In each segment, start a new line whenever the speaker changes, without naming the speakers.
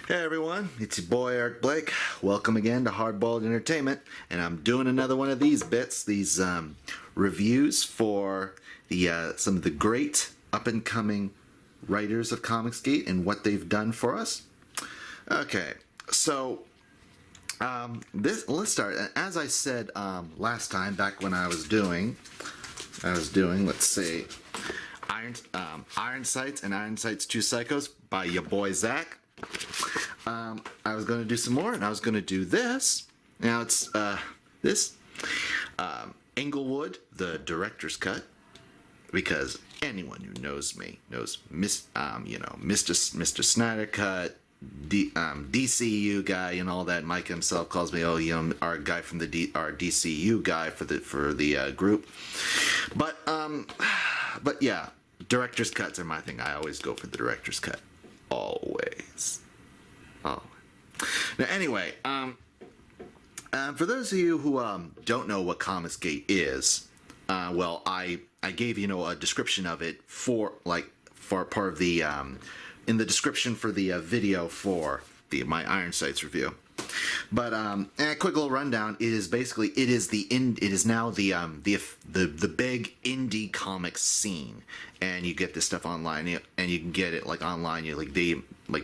Hey everyone, it's your boy Eric Blake. Welcome again to Hardballed Entertainment, and I'm doing another one of these bits, these reviews for the some of the great up-and-coming writers of ComicsGate and what they've done for us. Okay, so let's start. As I said last time, back when I was doing, let's see, Iron Sights and Iron Sights 2 Psychos by your boy Zach. I was going to do some more, and I was going to do this. Now it's this Englewood, the director's cut, because anyone who knows me knows Mr. Snyder cut, DCU guy, and all that. Micah himself calls me, our guy from our DCU guy for the group. But yeah, director's cuts are my thing. I always go for the director's cut. Always. Oh. Now, anyway, for those of you who don't know what ComicsGate is, well, I gave a description of it for part of the in the description for the video for my Iron Sights review. But a quick little rundown is basically it is now the big indie comics scene, and you get this stuff online, and you can get it online.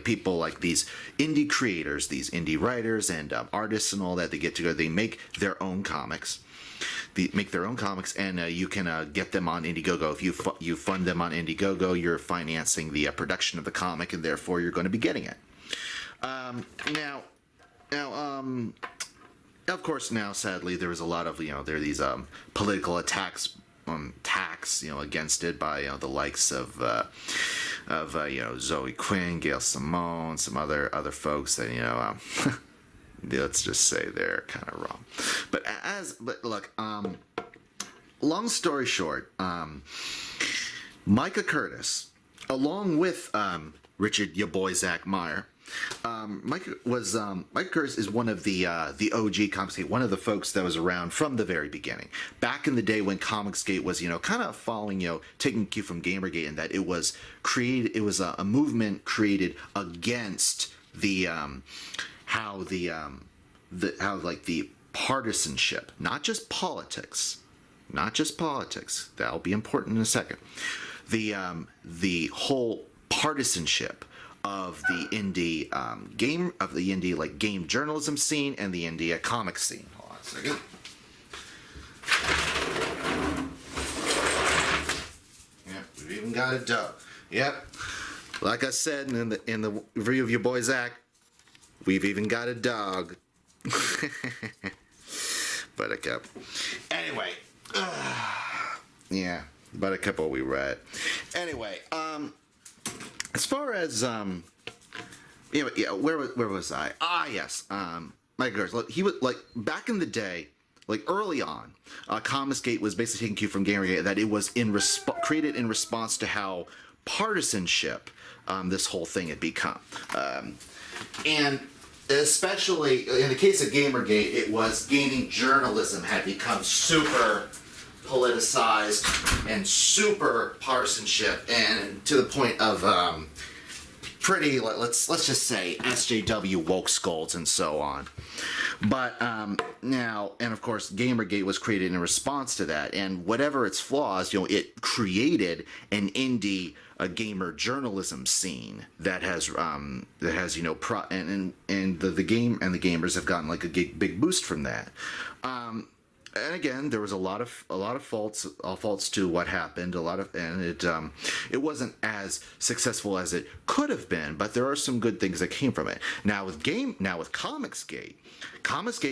People like these indie creators, these indie writers and artists and all that. They get together, they make their own comics. And you can get them on Indiegogo. If you fund them on Indiegogo, you're financing the production of the comic, and therefore you're going to be getting it. Now, of course, now sadly there was a lot of there are these political attacks against it by the likes of Zoe Quinn, Gail Simone, some other folks that let's just say they're kind of wrong. But look, long story short, Micah Curtis, along with Richard, your boy Zach Meyer. Micah Curtis is one of the OG ComicsGate, one of the folks that was around from the very beginning, back in the day when ComicsGate was kind of following taking cue from Gamergate, and that it was created. It was a movement created against the partisanship, not just politics. That'll be important in a second. The whole partisanship of the indie game journalism scene and the indie comic scene. Hold on a second. Yep, we've even got a dog. Yep, like I said in the review of your boy Zach, we've even got a dog. Buttercup. Anyway, yeah, Buttercup. What we read. Anyway, as far as where was I? Yes, Micah Curtis. Look, he was back in the day, early on, ComicsGate was basically taking cue from Gamergate, that it was created in response to how partisanship this whole thing had become, and especially in the case of Gamergate, it was gaming journalism had become super politicized and super partisanship, and to the point of pretty, let's just say, SJW woke scolds and so on. But now, and of course, Gamergate was created in response to that, and whatever its flaws, it created an indie gamer journalism scene that has and the game and the gamers have gotten a big boost from that. And again, there was a lot of faults to what happened. It wasn't as successful as it could have been, but there are some good things that came from it. Now with ComicsGate,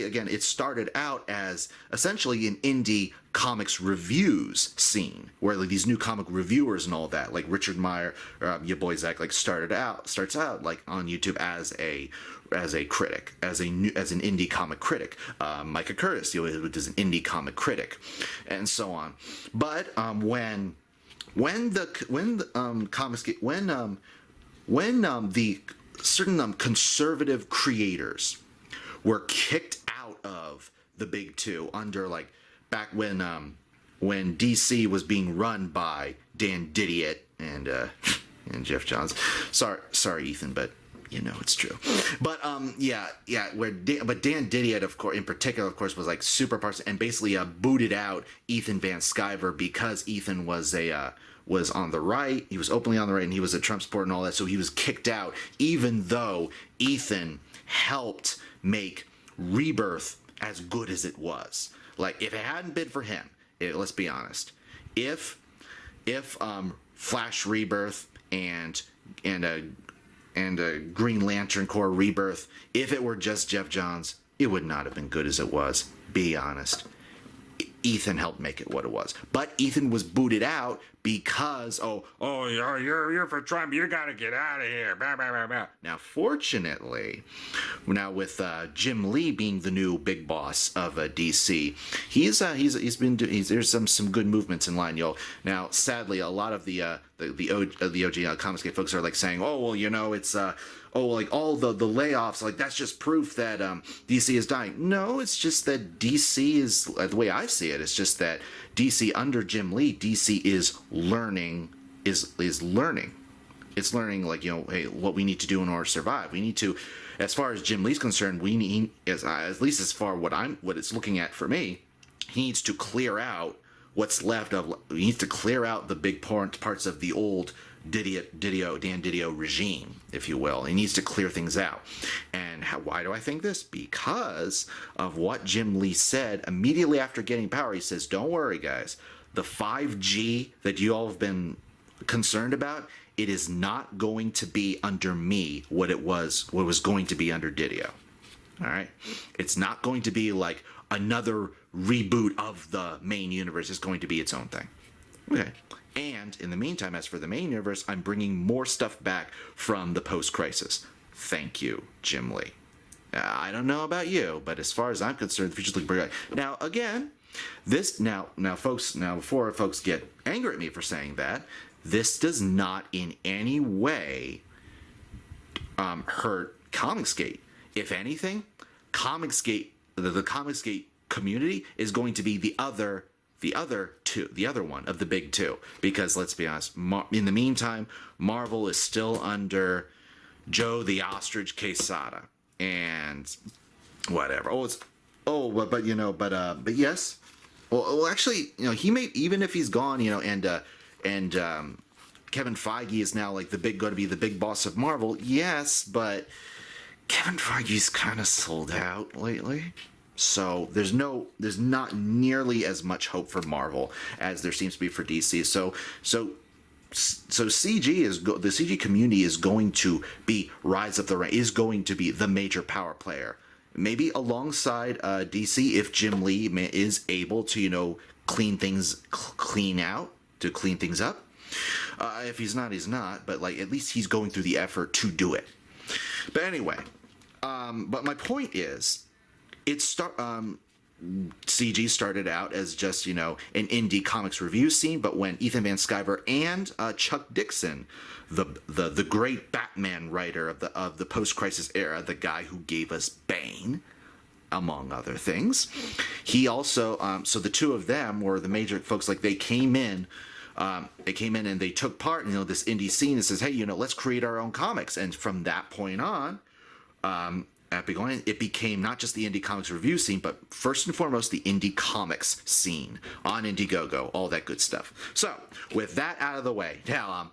again, it started out as essentially an indie comics reviews scene, where these new comic reviewers and all that, like Richard Meyer, your boy Zach, starts out on YouTube as a critic, as an indie comic critic. Micah Curtis, who is an indie comic critic, and so on. But when the certain conservative creators were kicked out of the big two under back when DC was being run by Dan Didiot and Jeff Johns. Sorry, Ethan, but You know it's true. But yeah, but Dan Didion, of course, in particular, of course, was like super partisan and basically booted out Ethan Van Sciver because Ethan was was on the right. He was openly on the right, and he was a Trump supporter and all that. So he was kicked out, even though Ethan helped make Rebirth as good as it was. Like, if it hadn't been for him, let's be honest, if Flash Rebirth and a Green Lantern Corps Rebirth, if it were just Jeff Johns, it would not have been good as it was. Be honest. Ethan helped make it what it was. But Ethan was booted out because, you're for Trump, you gotta get out of here. Blah, blah, blah, blah. Now, fortunately, with Jim Lee being the new big boss of DC, there's some good movements in line, y'all. Now, sadly, a lot of the OG ComicsGate folks are like saying, it's like all the layoffs, like that's just proof that DC is dying. No, it's just that DC is, the way I see it, it's just that DC under Jim Lee, DC is learning, is learning. It's learning, like, hey, what we need to do in order to survive. We need to, as far as Jim Lee's concerned, we need, at least as far what it's looking at for me, he needs to clear out what's left of, he needs to clear out the big parts of the old Dan Didio regime, if you will. He needs to clear things out. And why do I think this? Because of what Jim Lee said immediately after getting power. He says, don't worry, guys. The 5G that you all have been concerned about, it is not going to be under me what was going to be under Didio. All right? It's not going to be like another reboot of the main universe. It's going to be its own thing. Okay. And in the meantime, as for the main universe, I'm bringing more stuff back from the post-crisis. Thank you, Jim Lee. I don't know about you, but as far as I'm concerned, the future's looking pretty good. Now, again, before folks get angry at me for saying that, this does not in any way hurt ComicsGate. If anything, ComicsGate, the ComicsGate community is going to be the other one of the big two, because let's be honest, in the meantime, Marvel is still under Joe the Ostrich Quesada and whatever. But yes. Well, actually, he may, even if he's gone, and Kevin Feige is now like going to be the big boss of Marvel. Yes, but Kevin Feige's kind of sold out lately. So there's not nearly as much hope for Marvel as there seems to be for DC. So the CG community is going to be rise up the rank, is going to be the major power player. Maybe alongside DC, if Jim Lee is able to clean things up. If he's not, he's not. But like, at least he's going through the effort to do it. But anyway, but my point is, CG started out as just an indie comics review scene, but when Ethan Van Sciver and Chuck Dixon, the great Batman writer of the post-crisis era, the guy who gave us Bane, among other things, he also so the two of them were the major folks. Like, they came in and they took part in this indie scene and says, hey, let's create our own comics. And from that point on, it became not just the indie comics review scene, but first and foremost the indie comics scene on Indiegogo, all that good stuff. So with that out of the way, now,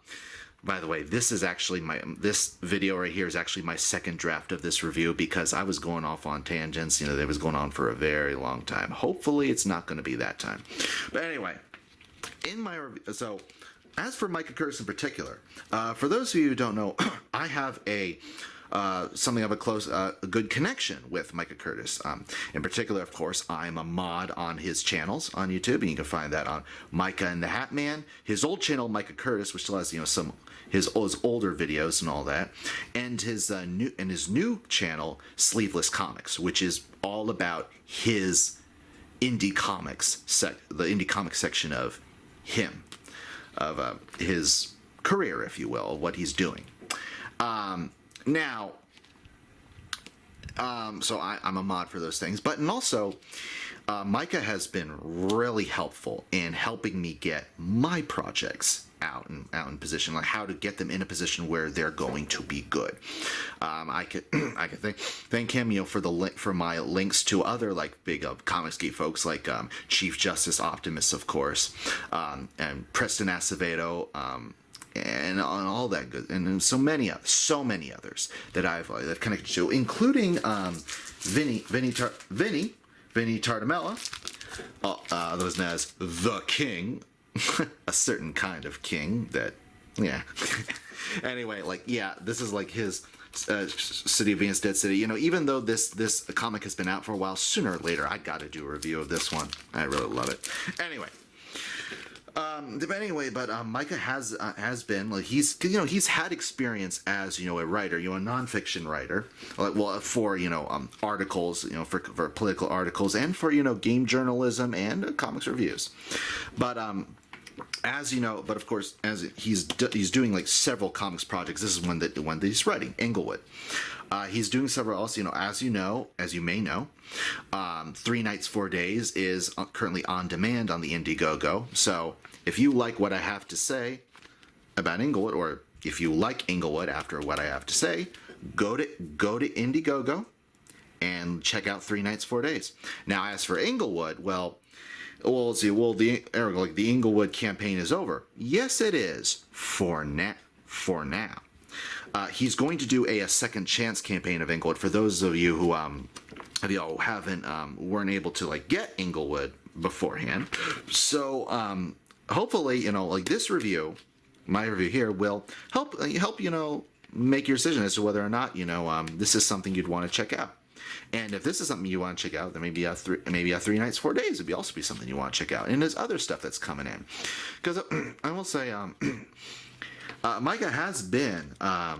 by the way, this video right here is actually my second draft of this review, because I was going off on tangents. That was going on for a very long time. Hopefully, it's not going to be that time. But anyway, in my review, so as for Micah Curtis in particular, for those of you who don't know, I have something of a good connection with Micah Curtis. In particular, of course, I'm a mod on his channels on YouTube, and you can find that on Micah and the Hat Man, his old channel, Micah Curtis, which still has some his older videos and all that, and his new channel, Sleeveless Comics, which is all about his indie comics the indie comics section of him, of his career, if you will, what he's doing. Now, so I'm a mod for those things, and also, Micah has been really helpful in helping me get my projects out in position, like how to get them in a position where they're going to be good. I could thank him, you know, for my links to other like big ComicsGate folks like Chief Justice Optimus, of course, and Preston Acevedo, and on all that good, and so many others that I've connected to, including Vinny Tartamella, those known as the King, a certain kind of king that, yeah. Anyway, like, yeah, this is like his City of Venus, Dead City. You know, even though this comic has been out for a while, sooner or later I got to do a review of this one. I really love it. Anyway. But Micah has been, like, he's had experience as, you know, a writer, you know, a nonfiction writer, well, for, you know, articles, you know, for political articles, and for, you know, game journalism and comics reviews. But as you know, but of course, as he's doing like several comics projects. This is one that he's writing, Englewood. He's doing several else, you know, as you may know, 3 Nights 4 Days is currently on demand on the Indiegogo. So if you like what I have to say about Englewood, or if you like Englewood after what I have to say, go to Indiegogo and check out 3 Nights 4 Days. Now, as for Englewood, the Englewood campaign is over. Yes, it is for now. He's going to do a second chance campaign of Englewood for those of you who weren't able to like get Englewood beforehand. So hopefully, you know, like this review, my review here will help you know, make your decision as to whether or not, you know, this is something you'd want to check out. And if this is something you want to check out, then maybe a 3 Nights 4 Days would also be something you want to check out. And there's other stuff that's coming in, because I will say, Micah has been a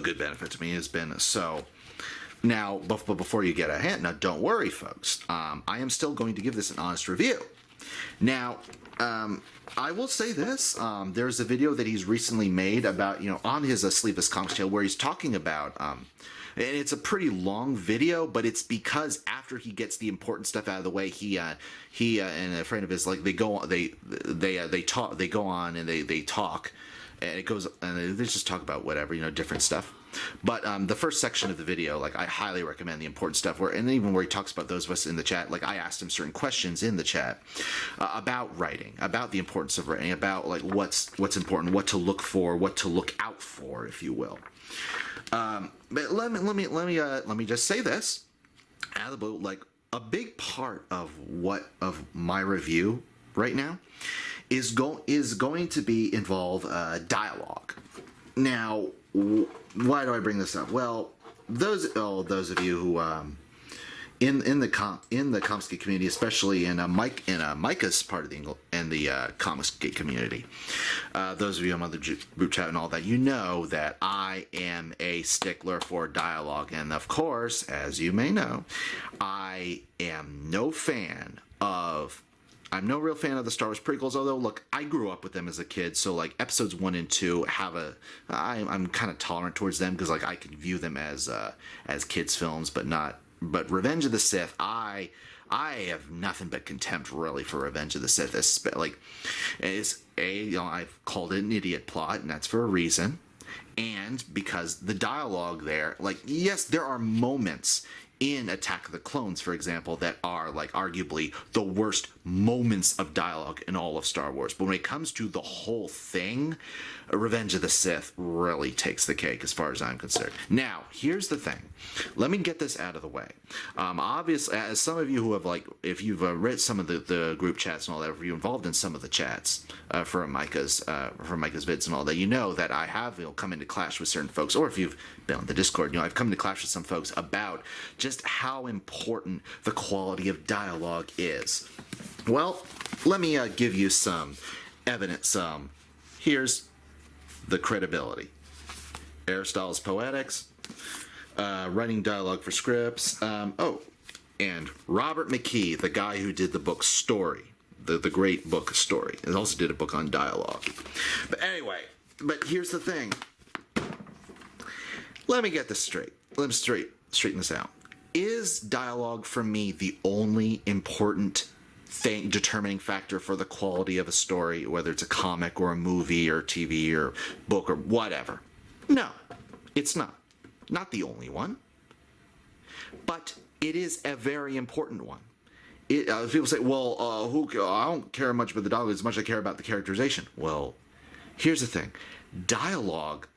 good benefit to me. Has been so. Now, but before you get a hint, now don't worry, folks. I am still going to give this an honest review. Now, I will say this. There's a video that he's recently made about, you know, on his Sleepless Comics channel, where he's talking about. And it's a pretty long video, but it's because after he gets the important stuff out of the way, he and a friend of his, like, they go on and they talk, and it goes, and they just talk about whatever, you know, different stuff. But the first section of the video, like, I highly recommend the important stuff, and even where he talks about those of us in the chat, like, I asked him certain questions in the chat about writing, about the importance of writing, about like what's important, what to look for, what to look out for, if you will. But let me just say this out of the blue, like, a big part of my review right now is going to involve dialogue. Now, why do I bring this up? Well, those of you who in the ComicsGate community, especially in Micah's part of the ComicsGate community, those of you on the group chat and all that, you know that I am a stickler for dialogue, and of course, as you may know, I'm no real fan of the Star Wars prequels, although, look, I grew up with them as a kid, so, like, episodes 1 and 2 I'm kind of tolerant towards them, because, like, I can view them as kids' films, but Revenge of the Sith, I have nothing but contempt, really, for Revenge of the Sith. I've called it an idiot plot, and that's for a reason, and because the dialogue there, like, yes, there are moments in Attack of the Clones, for example, that are, like, arguably the worst moments of dialogue in all of Star Wars. But when it comes to the whole thing, Revenge of the Sith really takes the cake as far as I'm concerned. Now, here's the thing. Let me get this out of the way. Obviously, as some of you who have, like, if you've read some of the group chats and all that, if you're involved in some of the chats for Micah's vids and all that, you know that I have, you know, come into clash with certain folks, or if you've been on the Discord, you know, I've come into clash with some folks about just how important the quality of dialogue is. Well, let me give you some evidence. Here's the credibility. Aristotle's Poetics, writing dialogue for scripts. And Robert McKee, the guy who did the book Story, the great book Story, and also did a book on dialogue. But anyway, here's the thing. Let me get this straight. Let me straighten this out. Is dialogue for me the only important determining factor for the quality of a story, whether it's a comic or a movie or TV or book or whatever. No, it's not. Not the only one. But it is a very important one. People say, well, I don't care much about the dialogue as much as I care about the characterization. Well, here's the thing. Dialogue,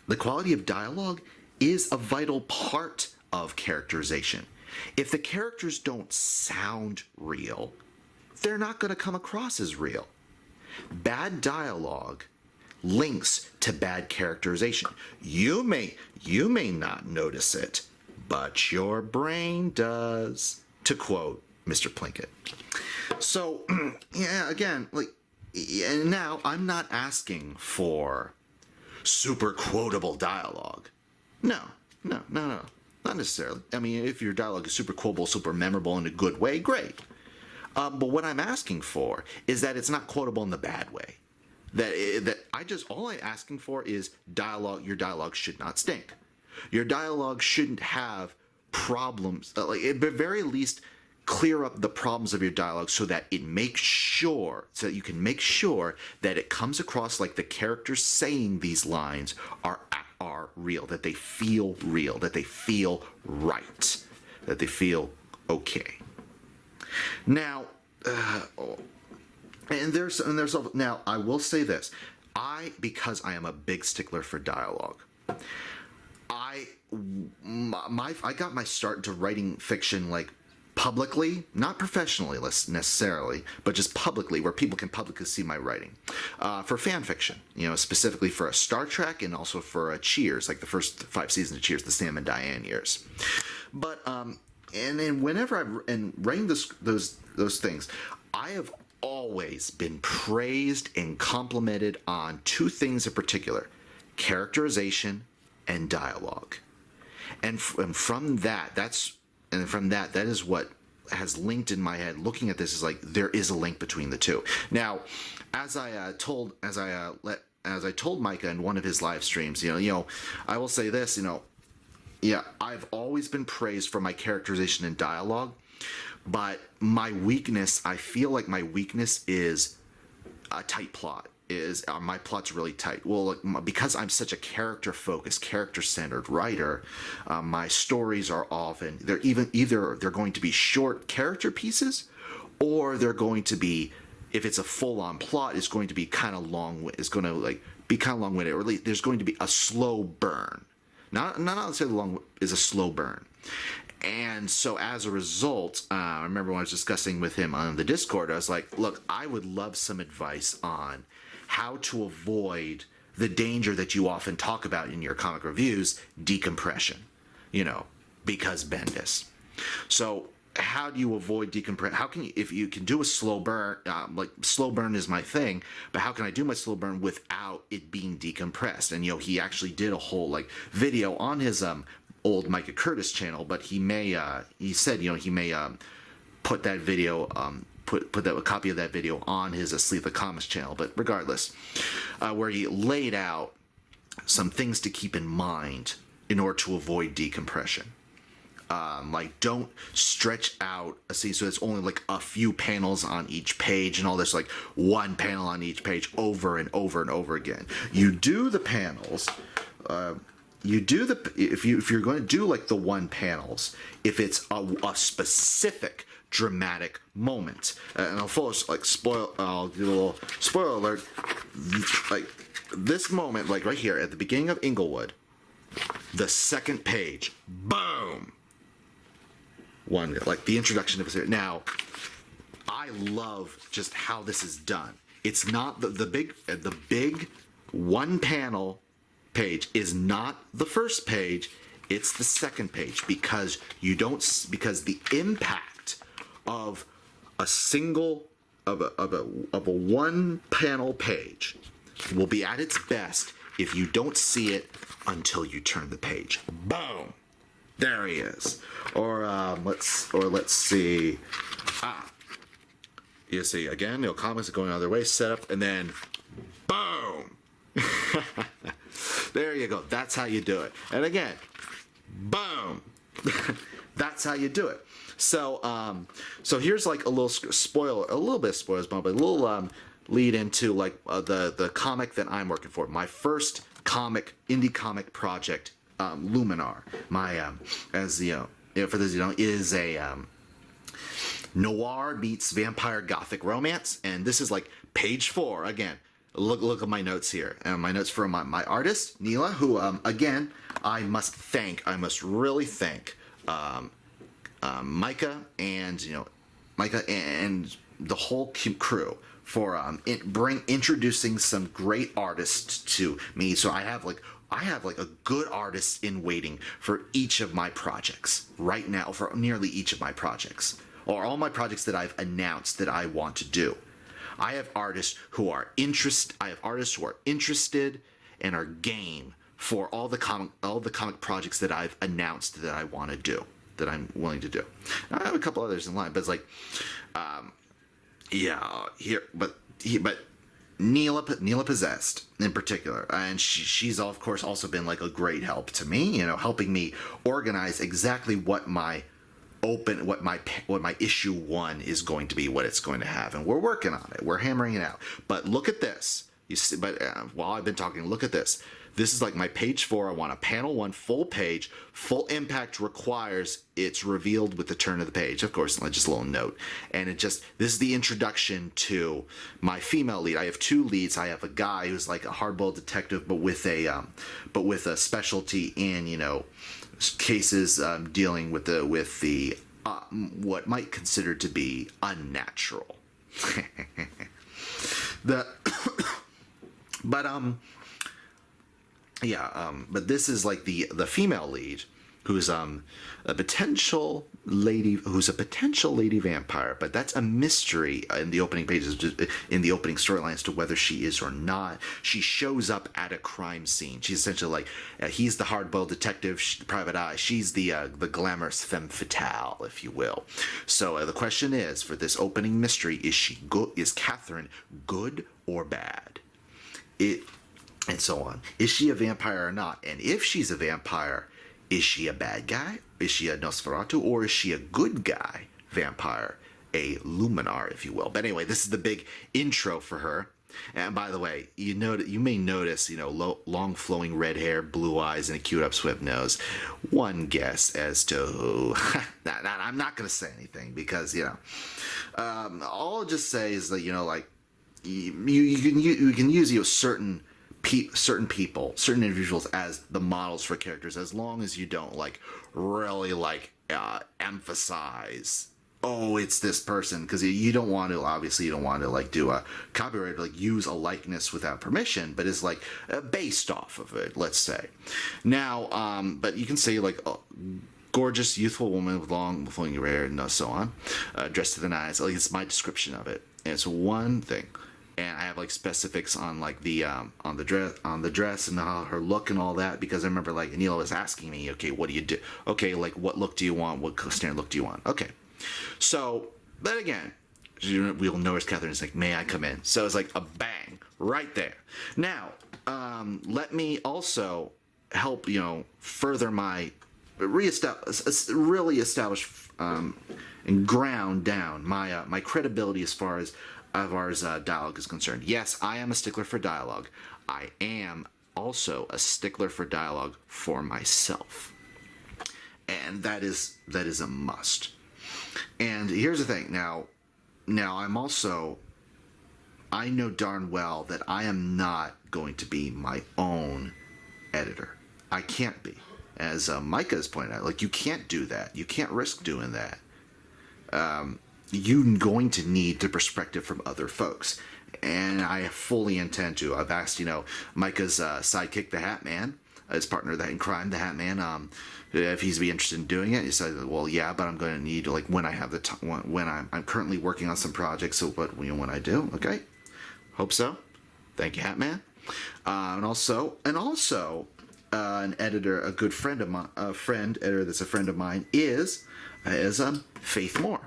the quality of dialogue is a vital part of characterization. If the characters don't sound real, they're not going to come across as real. Bad dialogue links to bad characterization. You may not notice it, but your brain does, to quote Mr. Plinkett. So, yeah, again, and now I'm not asking for super quotable dialogue. No, not necessarily. I mean, if your dialogue is super quotable, super memorable in a good way, great. But what I'm asking for is that it's not quotable in the bad way. All I'm asking for is dialogue. Your dialogue should not stink. Your dialogue shouldn't have problems. At the very least, clear up the problems of your dialogue so that you can make sure that it comes across like the characters saying these lines are real, that they feel real, that they feel right, that they feel okay. Now, now I will say this: because I am a big stickler for dialogue, I got my start into writing fiction publicly, not professionally necessarily, but just publicly, where people can publicly see my writing. For fan fiction, specifically for a Star Trek and also for a Cheers, like the first 5 seasons of Cheers, the Sam and Diane years. But and then whenever I'm writing those things, I have always been praised and complimented on 2 things in particular: characterization and dialogue. And from that is what has linked in my head. Looking at this is there is a link between the two. Now, as I told Micah in one of his live streams, I will say this, I've always been praised for my characterization and dialogue, but I feel like my weakness is a tight plot. My plot's really tight. Well, because I'm such a character-focused, character-centered writer, my stories are often either they're going to be short character pieces, or they're going to be, if it's a full-on plot, it's going to be kind of long. It's going to be kind of long-winded, or at least there's going to be a slow burn. Not necessarily long is a slow burn. And so as a result, I remember when I was discussing with him on the Discord, I was like, look, I would love some advice on how to avoid the danger that you often talk about in your comic reviews, decompression, because Bendis. So how do you avoid decompression? How can you, if you can do a slow burn, slow burn is my thing, but how can I do my slow burn without it being decompressed? And, he actually did a whole video on his old Micah Curtis channel, but he said he may put that video, put a copy of that video on his Asleep the Comics channel. But regardless, where he laid out some things to keep in mind in order to avoid decompression. Don't stretch out a scene so it's only a few panels on each page and all this, one panel on each page over and over and over again. You do the panels. If you're going to do the one panels, if it's a specific dramatic moment, and I'll do a little spoiler alert. This moment, right here at the beginning of Englewood, the second page, boom. One, the introduction of it. Now, I love just how this is done. It's not the big one panel page is not the first page, it's the second page, because the impact of a single of a one panel page will be at its best if you don't see it until you turn the page. Boom, there he is. Or let's see. You see again, comics are going the other way, set up, and then boom. There you go. That's how you do it. And again, boom. That's how you do it. So so here's like a little spoiler, a little bit of spoilers, but a little lead into like the comic that I'm working for. My first indie comic project, Luminar. My as you know, for those who don't, is a noir meets vampire gothic romance, and this is like page 4 again. Look at my notes here. My notes from my artist Neela, who again I must really thank Micah and Micah and the whole crew for introducing some great artists to me. So I have like a good artist in waiting for each of my projects right now, for nearly each of my projects, or all my projects that I've announced that I want to do. I have artists who are interested and are game for all the comic projects that I've announced that I want to do, that I'm willing to do. Now, I have a couple others in line, but it's like, but Neela Possessed in particular, and she's of course also been like a great help to me, helping me organize exactly what my issue 1 is going to be, what it's going to have, and we're working on it. We're hammering it out. But look at this. You see, but while I've been talking, look at this. This is like my page 4. I want a panel 1 full page. Full impact requires it's revealed with the turn of the page. Of course, just a little note. And this is the introduction to my female lead. I have 2 leads. I have a guy who's like a hardboiled detective, but with a specialty in cases dealing with the what might consider to be unnatural. But this is like the female lead, who's a potential lady vampire, but that's a mystery in the opening pages, in the opening storyline, as to whether she is or not. She shows up at a crime scene. She's essentially like he's the hard-boiled detective, the private eye. She's the glamorous femme fatale, if you will. So the question is, for this opening mystery, is Catherine good or bad? And so on. Is she a vampire or not? And if she's a vampire, is she a bad guy? Is she a Nosferatu? Or is she a good guy vampire? A Luminar, if you will. But anyway, this is the big intro for her. And by the way, you may notice, long flowing red hair, blue eyes, and a cute upswept nose. One guess as to who. I'm not going to say anything because, all I'll just say is that, you can use certain individuals as the models for characters, as long as you don't really emphasize, oh, it's this person, because you don't want to do a copyright, use a likeness without permission, but it's based off of it, let's say. Now but you can say gorgeous youthful woman with long flowing hair and so on, dressed to the nines. It's my description of it, and it's one thing. And I have specifics on the dress and her look and all that, because I remember Neela was asking me, okay, what do you do? Okay, what look do you want? What standard look do you want? Okay, so but again, we'll notice Catherine is may I come in? So it's a bang right there. Now, let me also help further my really establish and ground down my credibility as far as dialogue is concerned. Yes, I am a stickler for dialogue. I am also a stickler for dialogue for myself, and that is a must. And here's the thing. Now I know darn well that I am not going to be my own editor. I can't be, as Micah has pointed out. You can't do that. You can't risk doing that. You're going to need the perspective from other folks, and I fully intend to. I've asked, Micah's sidekick, the Hat Man, his partner in crime, the Hat Man, if he's be interested in doing it. He said, "Well, yeah, but I'm going to need when I have the time, when I'm currently working on some projects. So, but when I do, okay, hope so. Thank you, Hat Man." And also, an editor, a good friend of mine, editor that's a friend of mine is Faith Moore.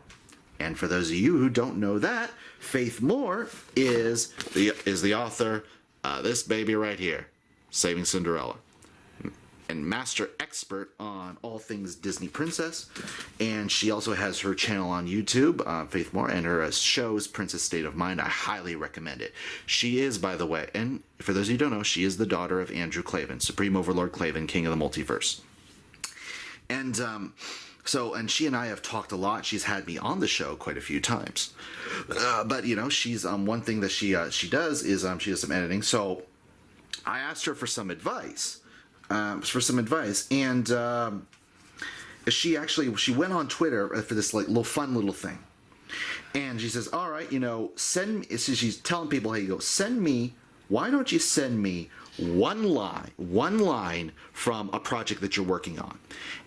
And for those of you who don't know that, Faith Moore is the author, this baby right here, Saving Cinderella. and master expert on all things Disney Princess, and she also has her channel on YouTube, Faith Moore, and her shows Princess State of Mind. I highly recommend it. She is, by the way, and for those of you who don't know, she is the daughter of Andrew Klavan, Supreme Overlord Klavan, King of the Multiverse. And and she and I have talked a lot. She's had me on the show quite a few times. But you know, she's one thing that she does is she does some editing. So I asked her for some advice. And she went on Twitter for this like fun little thing. And she says, "All right, you know, send me." So she's telling people, "Hey, why don't you send me one line from a project that you're working on?"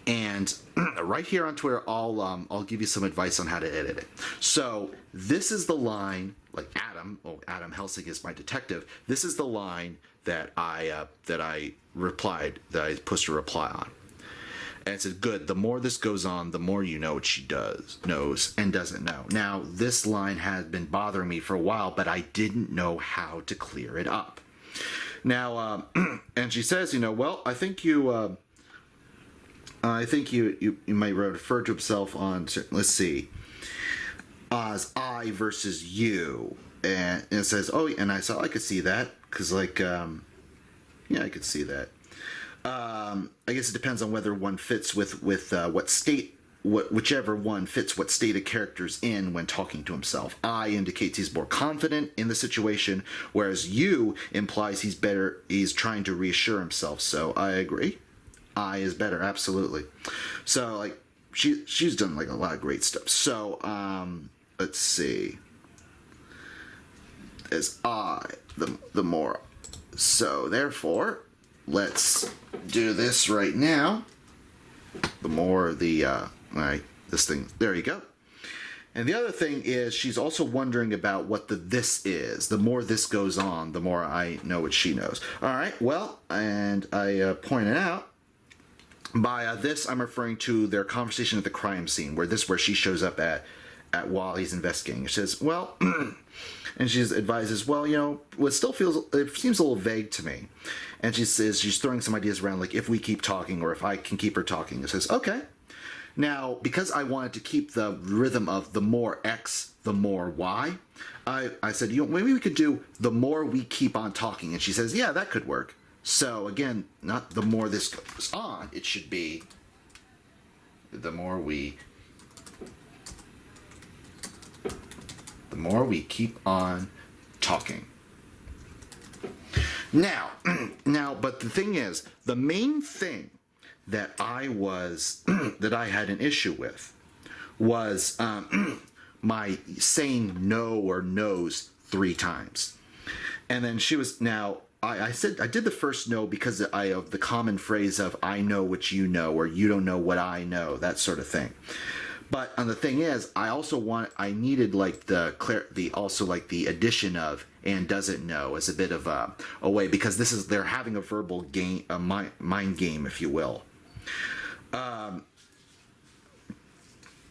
And right here on Twitter, I'll give you some advice on how to edit it. So this is the line, like Adam Helsing is my detective. This is the line that I pushed a reply on. And it said, "Good, the more this goes on, the more you know what she knows and doesn't know." Now, this line had been bothering me for a while, but I didn't know how to clear it up. Now, and she says, you know, well, I think you might refer to himself on, let's see, as I versus you. And it says, oh, and I said, I could see that, because, like, yeah, I could see that. I guess it depends on whether one fits with what state, whichever one fits what state a character's in when talking to himself. I indicates he's more confident in the situation, whereas you implies he's trying to reassure himself. So I agree. I is better, absolutely. So like she's done like a lot of great stuff. So let's see. As the more. So therefore, let's do this right now. The more alright, this thing, there you go. And the other thing is she's also wondering about what this is. The more this goes on, the more I know what she knows. Alright, well, and I pointed out, by this I'm referring to their conversation at the crime scene, where she shows up at while he's investigating. She says, well, and she advises, well, you know, it seems a little vague to me. And she says she's throwing some ideas around, like if we keep talking or if I can keep her talking. It says, okay. Now, because I wanted to keep the rhythm of the more X, the more Y, I said, you know, maybe we could do the more we keep on talking. And she says, yeah, that could work. So again, not the more this goes on, it should be the more we keep on talking. Now, but the thing is, the main thing that I had an issue with was my saying no or no's 3 times. And then she was, now, I said, I did the first no because of the common phrase of I know what you know, or you don't know what I know, that sort of thing. But the thing is, I needed like the addition of and doesn't know as a bit of a way, because they're having a verbal game, a mind game, if you will. And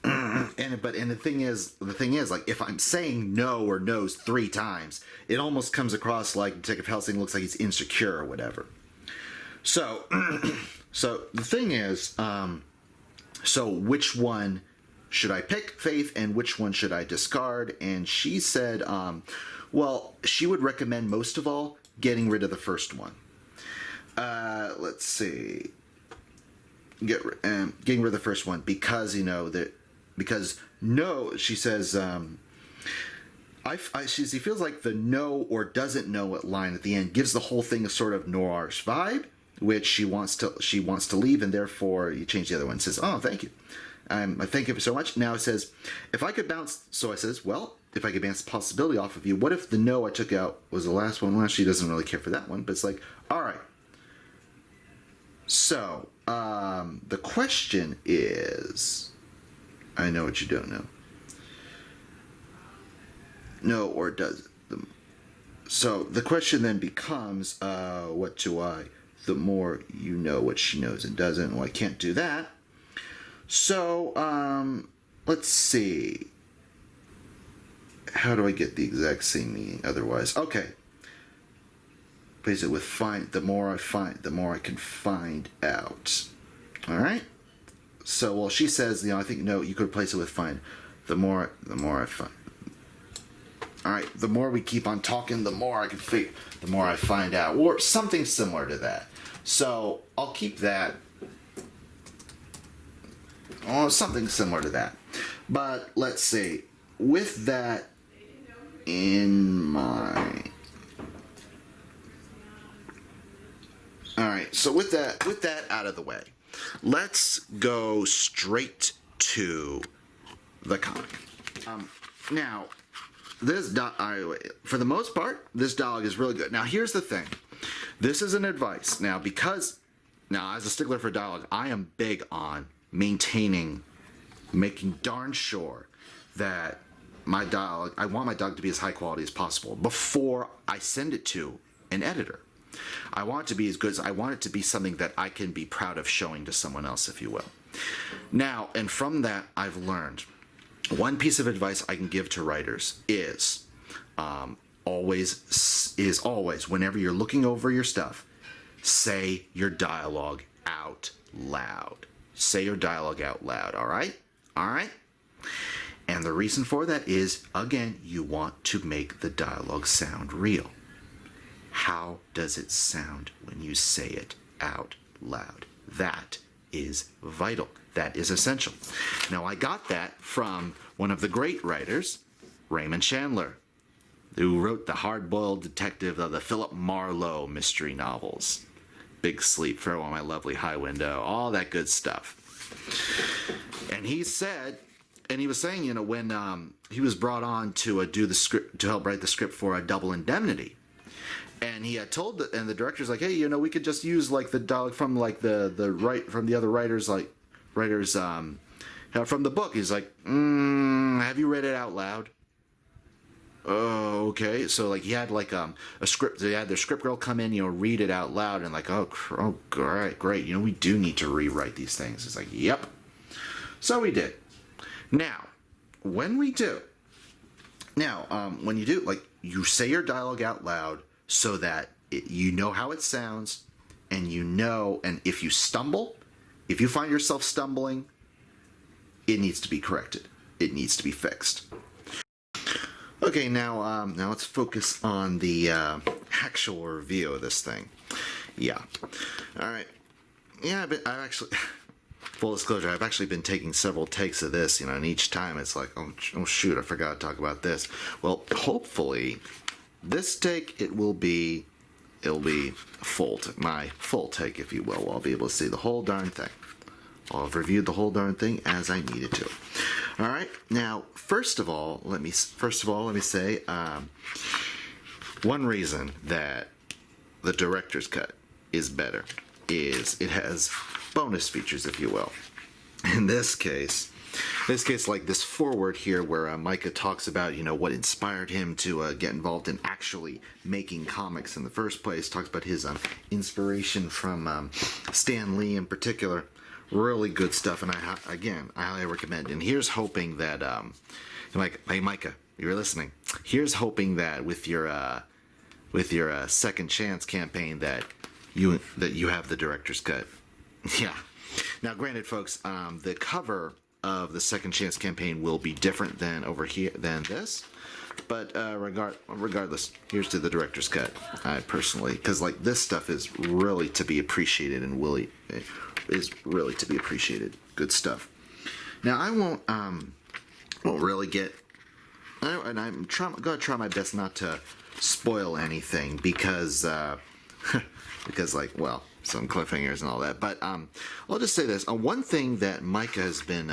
the thing is, like, if I'm saying no or no's 3 times, it almost comes across like Detective Helsing looks like he's insecure or whatever. So, so the thing is, so which one should I pick, Faith, and which one should I discard? And she said, well, she would recommend most of all getting rid of the first one. Let's see. Getting rid of the first one because, you know, because no, she says, she feels like the no or doesn't know line at the end gives the whole thing a sort of noirish vibe, which she wants to leave, and therefore you change the other one. It says, oh, thank you. I thank you so much. Now it says, if I could bounce, so I says, well, if I could bounce the possibility off of you, what if the no I took out was the last one? Well, she doesn't really care for that one, but it's like, all right. So, the question is, I know what you don't know. No, or does it? So the question then becomes, what do I, the more you know what she knows and doesn't, well, I can't do that. So, let's see. How do I get the exact same meaning otherwise? Okay. Replace it with find. The more I find, the more I can find out. All right. So, well, she says, I think no, you could replace it with find. The more I find. All right. The more we keep on talking, the more I can figure. The more I find out, or something similar to that. So I'll keep that. Oh, something similar to that. But let's see. With that in mind. All right. So with that out of the way, let's go straight to the comic. Now, this for the most part, this dialogue is really good. Now, here's the thing. This is an advice. Now, as a stickler for dialogue, I am big on making darn sure that my dialogue, I want my dialogue to be as high quality as possible before I send it to an editor. I want it to be as good as, I want it to be something that I can be proud of showing to someone else, if you will. Now, and from that, I've learned one piece of advice I can give to writers is always, whenever you're looking over your stuff, say your dialogue out loud. Say your dialogue out loud, all right? All right? And the reason for that is, again, you want to make the dialogue sound real. How does it sound when you say it out loud? That is vital. That is essential. Now, I got that from one of the great writers, Raymond Chandler, who wrote the hard-boiled detective of the Philip Marlowe mystery novels. Big Sleep, Farewell on My Lovely High Window, all that good stuff. And he said, and he was saying, when he was brought on to do the script, to help write the script for Double Indemnity, and he had told and the director's like, hey, we could just use like the dialogue from like from the other writers, from the book. He's like, have you read it out loud? Oh, okay. So like he had like a script. They had their script girl come in, read it out loud, and like, oh, great. We do need to rewrite these things. It's like, yep. So we did. Now, when you do, like, you say your dialogue out loud so that you know how it sounds, and and if you find yourself stumbling, it needs to be corrected. It needs to be fixed. Okay, now let's focus on the actual review of this thing. Yeah. All right. Yeah, I've actually, full disclosure, I've actually been taking several takes of this, and each time it's like, oh shoot, I forgot to talk about this. Well, hopefully, this take, it'll be my full take, if you will. I'll be able to see the whole darn thing. I'll have reviewed the whole darn thing as I needed to. All right. Now, first of all, let me say one reason that the director's cut is better is it has bonus features, if you will. In this case, like this foreword here where Micah talks about, what inspired him to get involved in actually making comics in the first place, talks about his inspiration from Stan Lee in particular. Really good stuff, and I highly recommend. And here's hoping that, hey Micah, you're listening. Here's hoping that with your Second Chance campaign that you have the director's cut. Yeah. Now, granted, folks, the cover of the Second Chance campaign will be different than over here than this, but regardless, here's to the director's cut. I personally, because like this stuff is really to be appreciated, and is really to be appreciated. Good stuff. Now I won't really get, and I'm gonna try my best not to spoil anything because like, well, some cliffhangers and all that. But I'll just say this: one thing that Micah has been,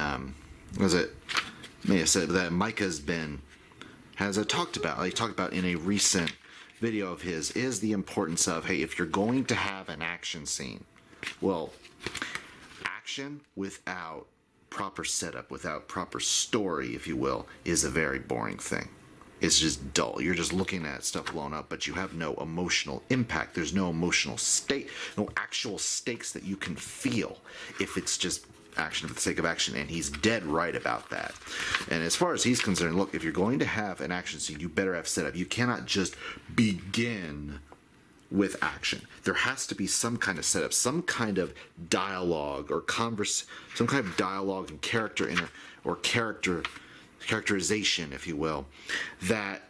talked about. He talked about in a recent video of his is the importance of, hey, if you're going to have an action scene, well, action without proper setup, without proper story, if you will, is a very boring thing. It's just dull. You're just looking at stuff blown up, but you have no emotional impact. There's no emotional stake, no actual stakes that you can feel if it's just action for the sake of action, and he's dead right about that. And as far as he's concerned, look, if you're going to have an action scene, you better have setup. You cannot just begin with action. There has to be some kind of setup, some kind of dialogue or some kind of dialogue and characterization, if you will, that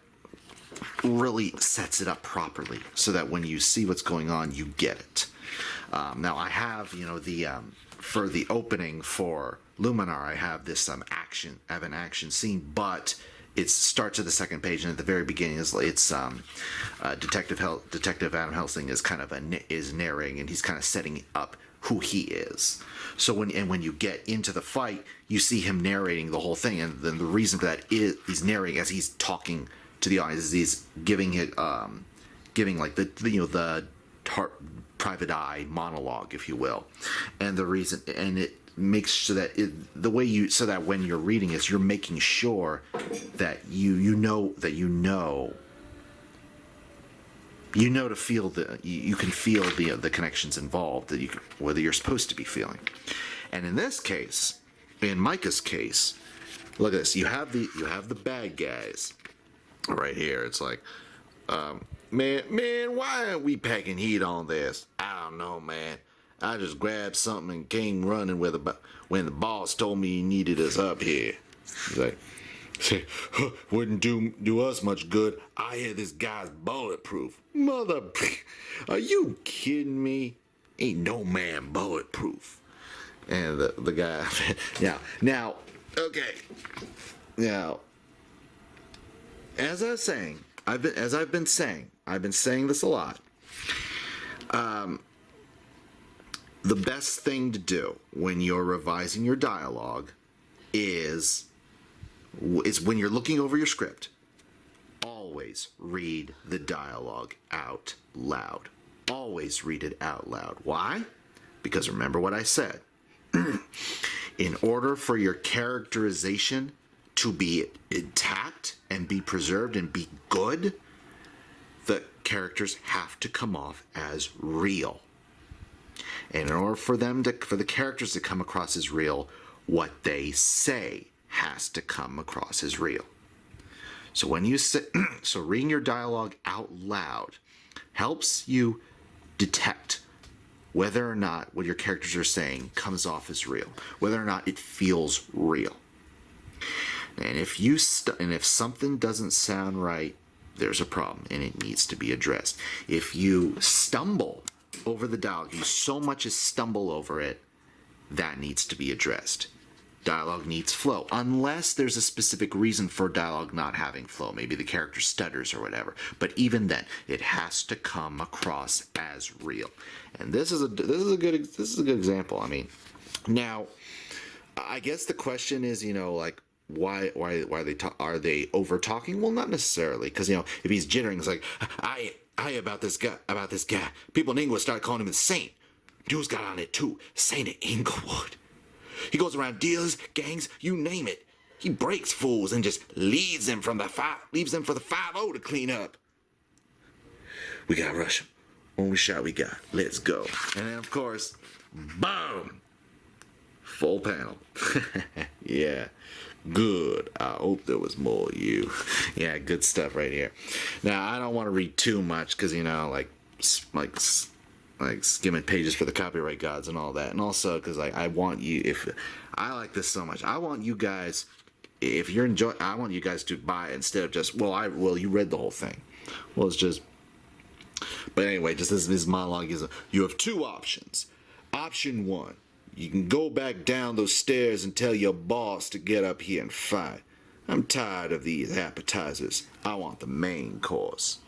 really sets it up properly so that when you see what's going on, you get it. Now I have, for the opening for Luminar, I have this action. I have an action scene, but it starts at the second page, and at the very beginning it's Detective Adam Helsing is kind of is narrating, and he's kind of setting up who he is. So when you get into the fight, you see him narrating the whole thing, and then the reason for that is he's narrating as he's talking to the audience. He's giving like the private eye monologue, if you will, and the reason, and it makes so that so that when you're reading it, you're making sure that you can feel the connections involved that whether you're supposed to be feeling. And in this case, in Micah's case, look at this. You have the bad guys right here. It's like, man, why aren't we packing heat on this? I don't know, man. I just grabbed something and came running when the boss told me he needed us up here. He's like, wouldn't do us much good. I hear this guy's bulletproof. Mother, are you kidding me? Ain't no man bulletproof. And the guy, now, okay, now, as I was saying, I've been saying this a lot. The best thing to do when you're revising your dialogue is when you're looking over your script, always read the dialogue out loud. Always read it out loud. Why? Because remember what I said. In order for your characterization to be intact and be preserved and be good, the characters have to come off as real. And in order for the characters to come across as real, what they say has to come across as real. So when you so reading your dialogue out loud helps you detect whether or not what your characters are saying comes off as real, whether or not it feels real. And if something doesn't sound right, there's a problem and it needs to be addressed. If you stumble over the dialogue, you so much as stumble over it, that needs to be addressed. Dialogue needs flow, unless there's a specific reason for dialogue not having flow. Maybe the character stutters or whatever. But even then, it has to come across as real. And this is a good example. I mean, now, I guess the question is, why are they over talking? Well, not necessarily, because if he's jittering, it's like I about this guy. People in Englewood started calling him the Saint. Dude's got on it too. Saint of Englewood. He goes around dealers, gangs, you name it. He breaks fools and just leaves them for the 5-0 to clean up. We gotta rush him. Only shot we got. Let's go. And then of course, boom. Full panel. Yeah. Good. I hope there was more of you. Yeah, good stuff right here. Now, I don't want to read too much because, like skimming pages for the copyright gods and all that. And also because I want you, if I like this so much, I want you guys, if you're enjoying, I want you guys to buy it instead of just, you read the whole thing. Well, it's just, but anyway, just this monologue is, you have two options. Option one. You can go back down those stairs and tell your boss to get up here and fight. I'm tired of these appetizers. I want the main course.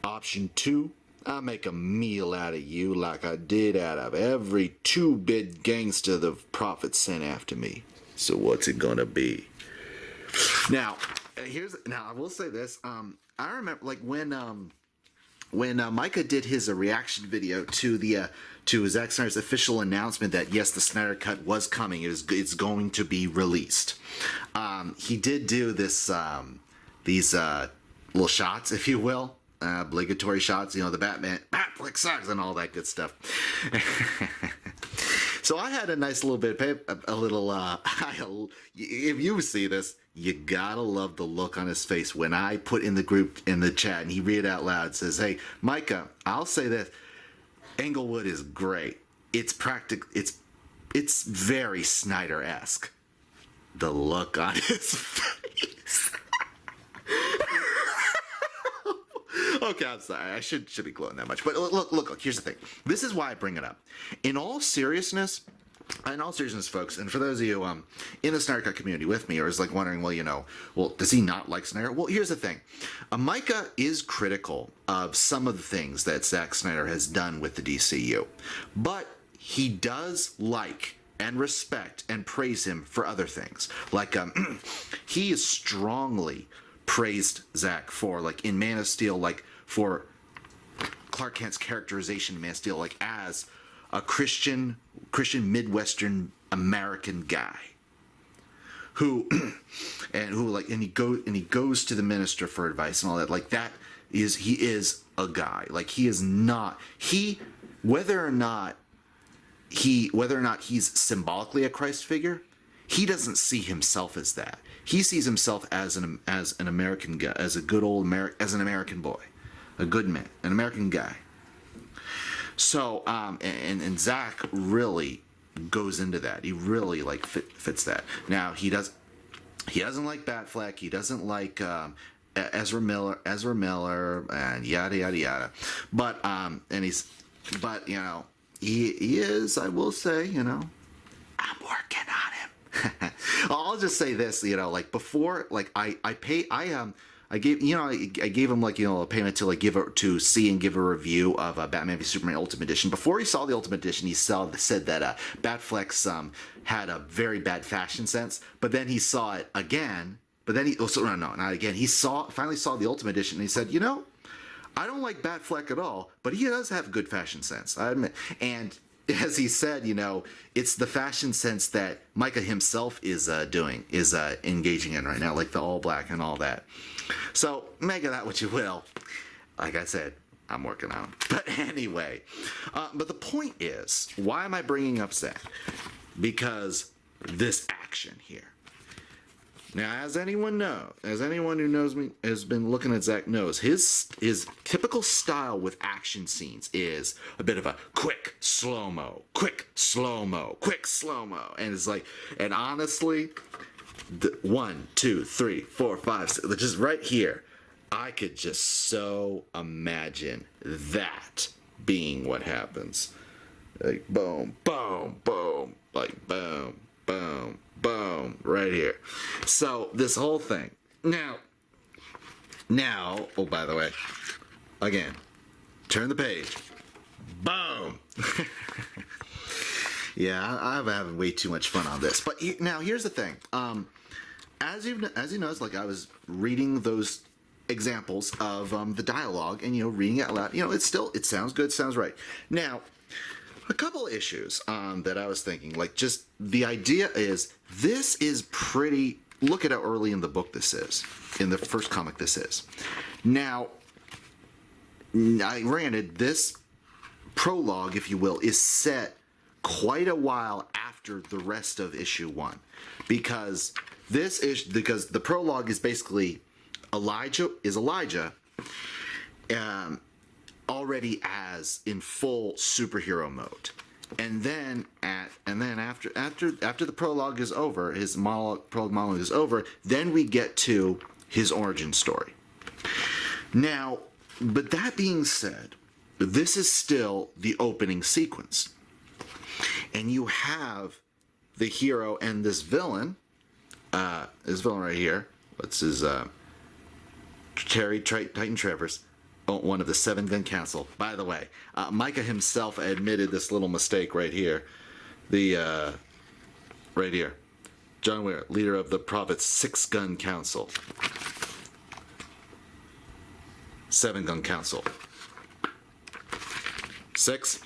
Option two, I'll make a meal out of you like I did out of every two-bit gangster the prophet sent after me. So what's it gonna be? Now, I will say this. I remember when Micah did his reaction video to Zack Snyder's official announcement that yes, the Snyder Cut was coming. It's going to be released. He did do these little shots, if you will, obligatory shots. The Batman flick sucks and all that good stuff. So I had a nice little bit of paper, a little, if you see this, you gotta love the look on his face when I put in the group, in the chat, and he read it out loud, says, hey, Micah, I'll say this, Englewood is great. It's it's very Snyder-esque. The look on his face. Okay, I'm sorry. I should be glowing that much. But look, here's the thing. This is why I bring it up. In all seriousness, folks, and for those of you in the Snyder Cut community with me, or is like wondering, well, does he not like Snyder? Well, here's the thing. Micah is critical of some of the things that Zack Snyder has done with the DCU, but he does like and respect and praise him for other things. Like, he is strongly praised Zack for, like, in Man of Steel, like, for Clark Kent's characterization in Man of Steel, like, as a Christian Midwestern American guy who he goes to the minister for advice and all that. Like, he is a guy. Like, whether or not he's symbolically a Christ figure, he doesn't see himself as that. He sees himself as an American guy, as a good old as an American boy, a good man, an American guy. So, and Zack really goes into that. He really like fits that. Now he doesn't like Batfleck. He doesn't like Ezra Miller, and yada yada yada. But he is. I will say, I'm working on him. I'll just say this, like before, like I gave him like, a payment to like to see and give a review of Batman v Superman Ultimate Edition. Before he saw the Ultimate Edition, he said that Batfleck's had a very bad fashion sense. But then he saw it again. But then not again. He finally saw the Ultimate Edition, and he said, I don't like Batfleck at all, but he does have good fashion sense, I admit. And as he said, it's the fashion sense that Micah himself is engaging in right now, like the all black and all that. So make of that what you will. Like I said, I'm working on it. But anyway, but the point is, why am I bringing up Zack? Because this action here. Now, as anyone who knows me has been looking at Zack knows, his typical style with action scenes is a bit of a quick slow-mo, quick slow-mo, quick slow-mo. And it's like, and honestly, 1, 2, 3, 4, 5, 6, just right here, I could just so imagine that being what happens. Like boom, boom, boom, like boom, boom, boom, right here. So this whole thing. Now, oh, by the way, again, turn the page. Boom. Yeah, I'm having way too much fun on this. But now here's the thing. As you noticed, like I was reading those examples of the dialogue and reading it out loud. It sounds good, sounds right. Now, a couple issues that I was thinking, like, just the idea is this is pretty. Look at how early in the book this is, in the first comic this is. Now, granted, this prologue, if you will, is set quite a while after the rest of issue 1, because the prologue is basically Elijah already as in full superhero mode, and then after the prologue is over, his prologue monologue is over, then we get to his origin story. Now, but that being said, this is still the opening sequence, and you have the hero and this villain right here. What's his Titan Travers, one of the 7-gun council. By the way, Micah himself admitted this little mistake right here. Right here. John Weir, leader of the Prophet's 6-gun council. 7-gun council. 6,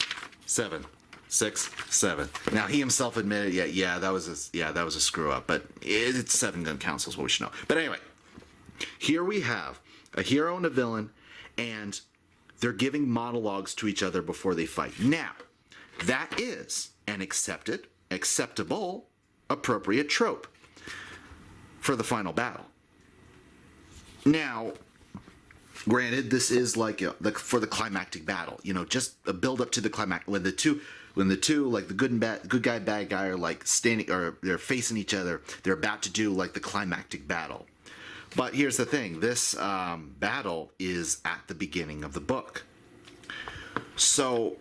7. 6, 7. Now he himself admitted, that was a screw up, but it's 7-gun council is what we should know. But anyway, here we have a hero and a villain, and they're giving monologues to each other before they fight. Now, that is an acceptable, appropriate trope for the final battle. Now, granted, this is like for the climactic battle, just a build up to the climax when the two like the good guy, bad guy are like standing or they're facing each other. They're about to do like the climactic battle. But here's the thing: this battle is at the beginning of the book, so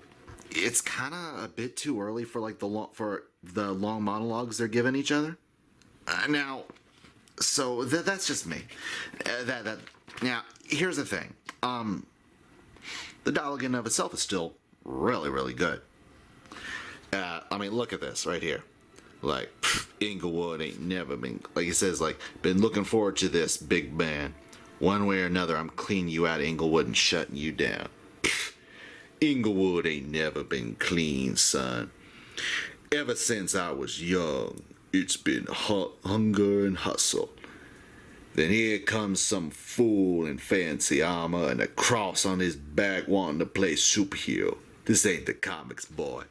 it's kind of a bit too early for like the long monologues they're giving each other. Now, so that's just me. Now, here's the thing. The dialogue in and of itself is still really, really good. I mean, look at this right here. Like, Englewood ain't never been, like he says, like, been looking forward to this, big man. One way or another, I'm cleaning you out of Englewood and shutting you down. Englewood ain't never been clean, son. Ever since I was young, it's been hunger and hustle. Then here comes some fool in fancy armor and a cross on his back wanting to play superhero. This ain't the comics, boy.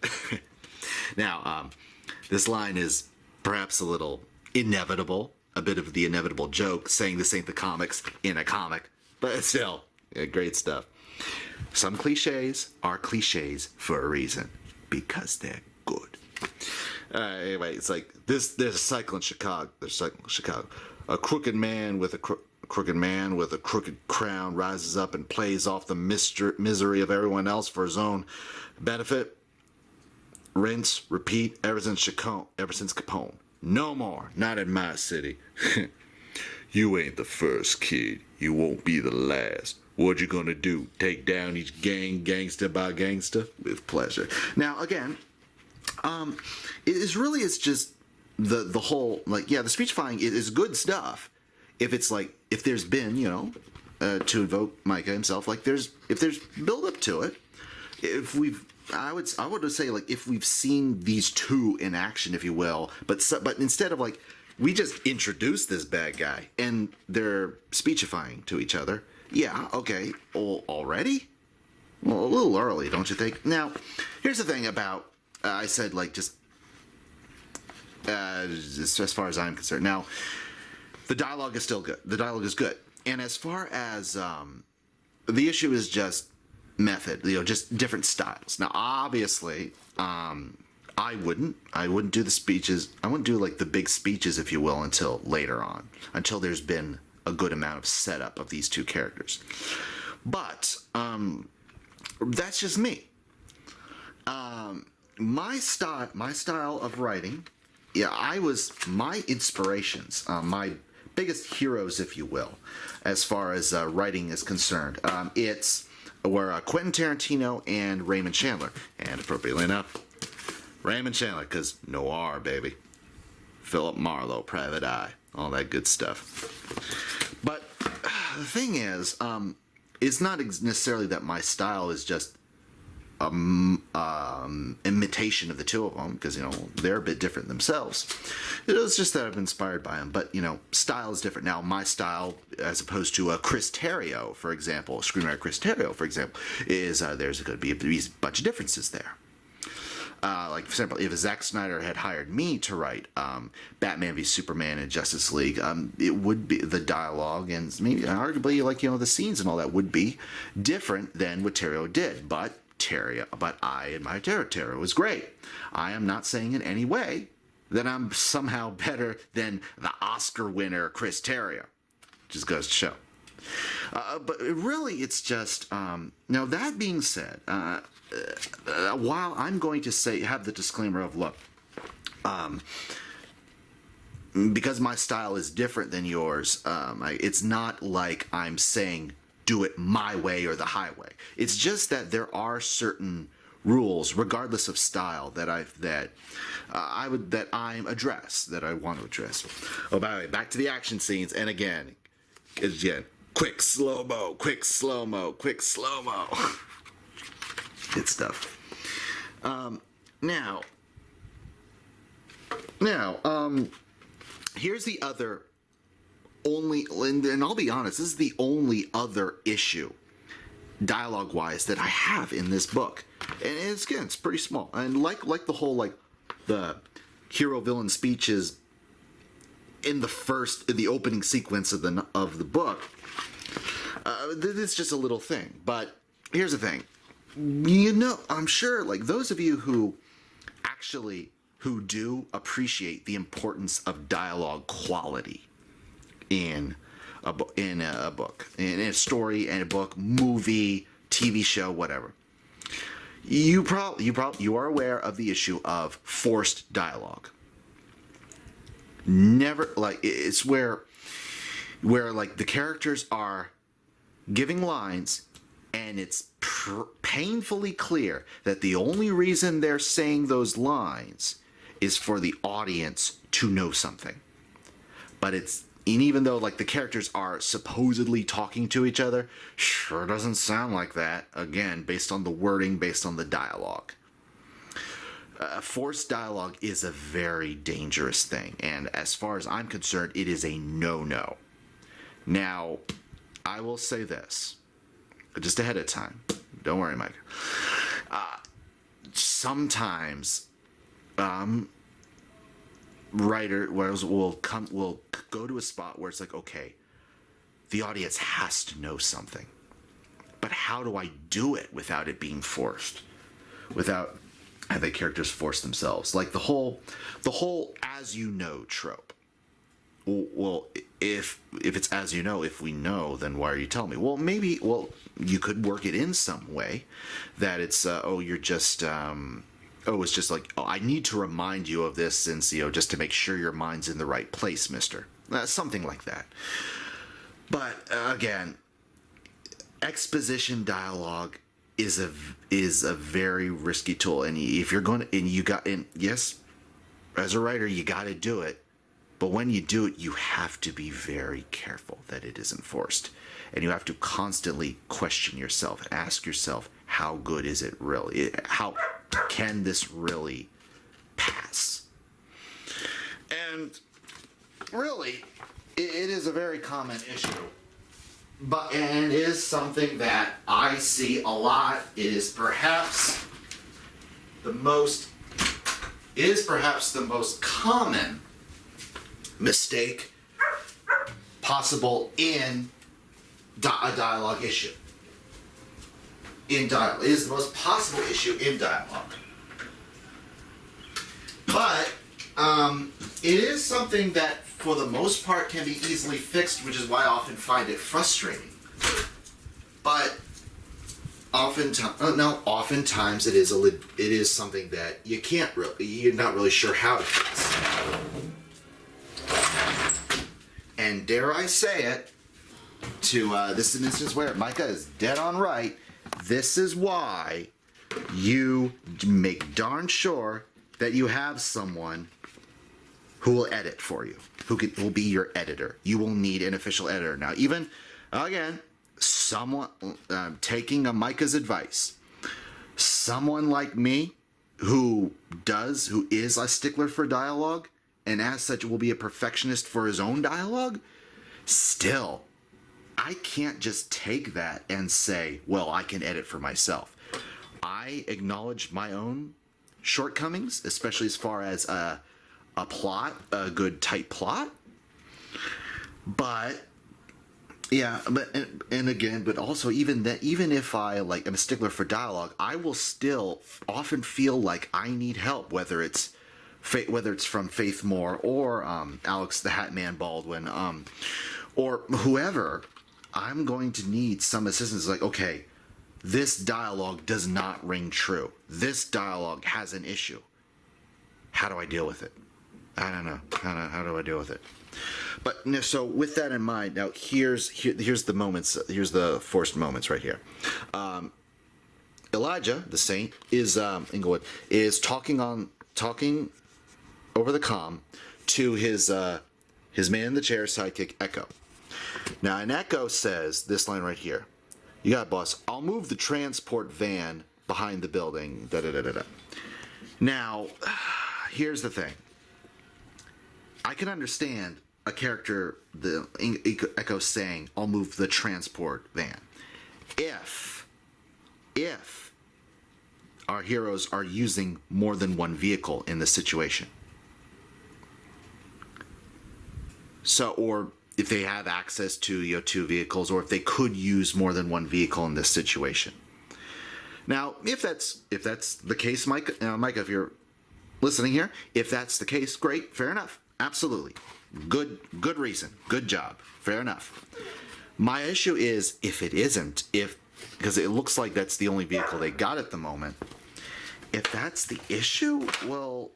Now, this line is perhaps a little inevitable, a bit of the inevitable joke, saying this ain't the comics in a comic, but still, great stuff. Some cliches are cliches for a reason, because they're good. Anyway, it's like there's a cycle in Chicago. A crooked man with a crooked crown rises up and plays off the misery of everyone else for his own benefit. Rinse, repeat, ever since Capone. No more, not in my city. You ain't the first, kid. You won't be the last. What you gonna do? Take down each gangster by gangster? With pleasure. Now, again, it's just the whole, like, yeah, the speechifying is good stuff. If there's been, to invoke Micah himself, like if there's build up to it, I would say, like, if we've seen these two in action, if you will, but instead of like, we just introduce this bad guy and they're speechifying to each other. Yeah, okay, already? Well, a little early, don't you think? Now, here's the thing about, I said, like, just as far as I'm concerned. Now, the dialogue is still good. The dialogue is good. And as far as the issue is just method, just different styles. Now, obviously, I wouldn't do the speeches. I wouldn't do like the big speeches, if you will, until later on, until there's been a good amount of setup of these two characters. But that's just me. My style of writing, my inspirations, my biggest heroes, if you will, as far as writing is concerned, were Quentin Tarantino and Raymond Chandler. And appropriately enough, Raymond Chandler, because noir, baby. Philip Marlowe, Private Eye, all that good stuff. But the thing is, it's not necessarily that my style is just imitation of the two of them, because they're a bit different themselves. It was just that I've been inspired by them, but style is different. Now, my style, as opposed to Chris Terrio, for example, screenwriter Chris Terrio, for example, is there's going to be a bunch of differences there. Like, for example, if Zack Snyder had hired me to write Batman v Superman and Justice League, it would be the dialogue and maybe arguably, like, the scenes and all that would be different than what Terrio did. But I admire Terrio. Terrio was great. I am not saying in any way that I'm somehow better than the Oscar winner Chris Terrio. Just goes to show. But really, it's just now. That being said, while I'm going to have the disclaimer of, look, because my style is different than yours, it's not like I'm saying do it my way or the highway. It's just that there are certain rules, regardless of style, that I want to address. Oh, by the way, back to the action scenes, and again, quick slow mo, quick slow mo, quick slow mo. Good stuff. Now, here's the other and I'll be honest, this is the only other issue, dialogue-wise, that I have in this book. And it's pretty small. And like the whole, like, the hero villain speeches in the opening sequence of the book. This is just a little thing, but here's the thing. I'm sure, like, those of you who do appreciate the importance of dialogue quality in a book, in a story, in a book, movie, TV show, whatever. You are aware of the issue of forced dialogue. Never, like, it's where like the characters are giving lines, and it's painfully clear that the only reason they're saying those lines is for the audience to know something. But and even though, like, the characters are supposedly talking to each other, sure doesn't sound like that, again, based on the wording, based on the dialogue. Forced dialogue is a very dangerous thing, and as far as I'm concerned, it is a no-no. Now, I will say this, just ahead of time. Don't worry, Micah. Sometimes, writers will go to a spot where it's like, okay, the audience has to know something, but how do I do it without it being forced? Without having characters force themselves, like the whole as you know trope. Well, if it's as you know, if we know, then why are you telling me? Well, maybe, you could work it in some way that it's, you're just, it's just like, I need to remind you of this since, just to make sure your mind's in the right place, mister. Something like that. But, again, exposition dialogue is a very risky tool. And if you're going to, yes, as a writer, you got to do it. But when you do it, you have to be very careful that it isn't forced. And you have to constantly question yourself and ask yourself, how good is it really? How can this really pass? And really, it is a very common issue. And it is something that I see a lot. It is perhaps the most common mistake possible in a dialogue issue. It is the most possible issue in dialogue. But it is something that, for the most part, can be easily fixed, which is why I often find it frustrating. But oftentimes it is something that you're not really sure how to fix. And dare I say it, this is an instance where Micah is dead on right. This is why you make darn sure that you have someone who will edit for you, who will be your editor. You will need an official editor. Now, even, again, someone, taking Micah's advice, someone like me who is a stickler for dialogue, and as such will be a perfectionist for his own dialogue, still, I can't just take that and say, well, I can edit for myself. I acknowledge my own shortcomings, especially as far as a good tight plot. But yeah, but also even if I am a stickler for dialogue, I will still often feel like I need help, whether it's from Faith Moore or Alex the Hat Man Baldwin, or whoever. I'm going to need some assistance. Like, okay, this dialogue does not ring true. This dialogue has an issue. How do I deal with it? I don't know. How do I deal with it? But so with that in mind, now here's the moments. Here's the forced moments right here. Elijah, the saint, is Englewood, is talking over the comm to his man in the chair sidekick Echo. Now, and Echo says this line right here: "You got it, boss. I'll move the transport van behind the building." Da da da da da. Now, here's the thing. I can understand a character, the Echo, saying, "I'll move the transport van," if our heroes are using more than one vehicle in this situation. So, or if they have access to two vehicles, or if they could use more than one vehicle in this situation. Now, if that's the case, Micah, if you're listening here, if that's the case, great, fair enough, absolutely, good reason, good job, fair enough. My issue is if it isn't, because it looks like that's the only vehicle they got at the moment. If that's the issue, well,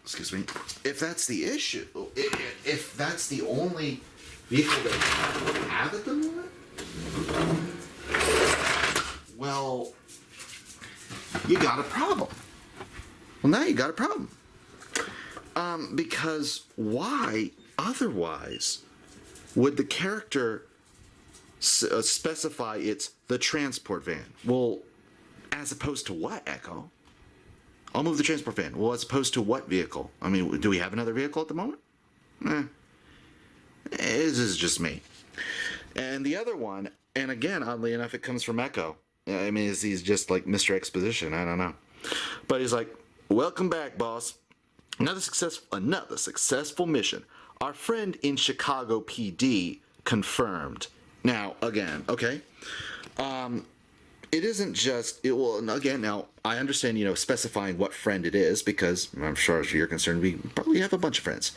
excuse me, if that's the issue, if that's the only vehicle they have at the moment, well, you got a problem. Well, now you got a problem. Because why otherwise would the character specify it's the transport van? Well, as opposed to what, Echo? I'll move the transport van. Well, as opposed to what vehicle? I mean, do we have another vehicle at the moment? This is just me. And the other one, and again, oddly enough, it comes from Echo. I mean, he's just like Mr. Exposition. I don't know. But he's like, welcome back, boss. Another successful mission. Our friend in Chicago PD confirmed. Now, again, okay. It isn't just, it will, again, now, I understand, specifying what friend it is, because I'm sure as you're concerned, we probably have a bunch of friends.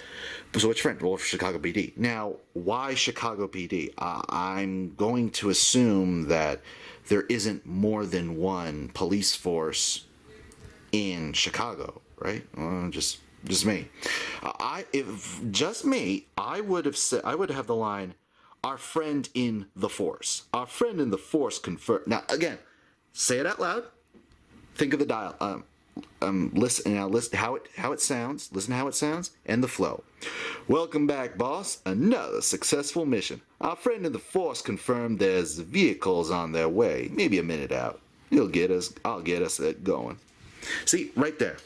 So which friend? Well, Chicago PD. Now, why Chicago PD? I'm going to assume that there isn't more than one police force in Chicago, right? Well, just me. If just me, I would have the line, our friend in the force. Our friend in the force confirmed. Now, again, say it out loud. Think of the dial. Listen how it sounds. Listen how it sounds and the flow. Welcome back, boss. Another successful mission. Our friend in the force confirmed there's vehicles on their way. Maybe a minute out. I'll get us going. See, right there.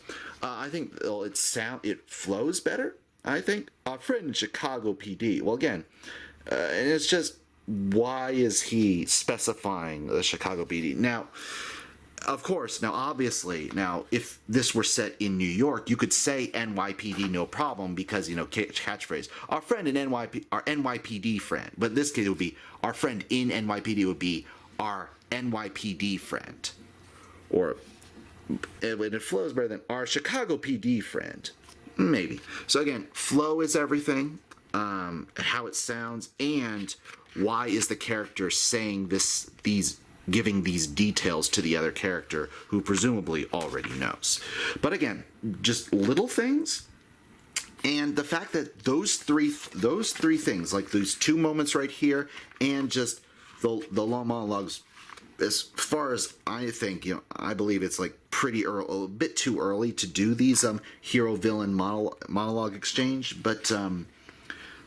I think it flows better. I think our friend in Chicago PD. Well, again, and it's just, why is he specifying the Chicago PD? Now, of course, obviously, if this were set in New York, you could say NYPD, no problem, because, catchphrase. Our friend in our NYPD friend. But in this case, it would be our friend in NYPD would be our NYPD friend. Or, it flows better than our Chicago PD friend. Maybe. So again, flow is everything. How it sounds, and why is the character saying giving these details to the other character who presumably already knows. But again, just little things, and the fact that those three things, like those two moments right here, and just the long monologues, as far as I think, I believe it's like pretty early, a bit too early to do these hero villain monologue exchange, but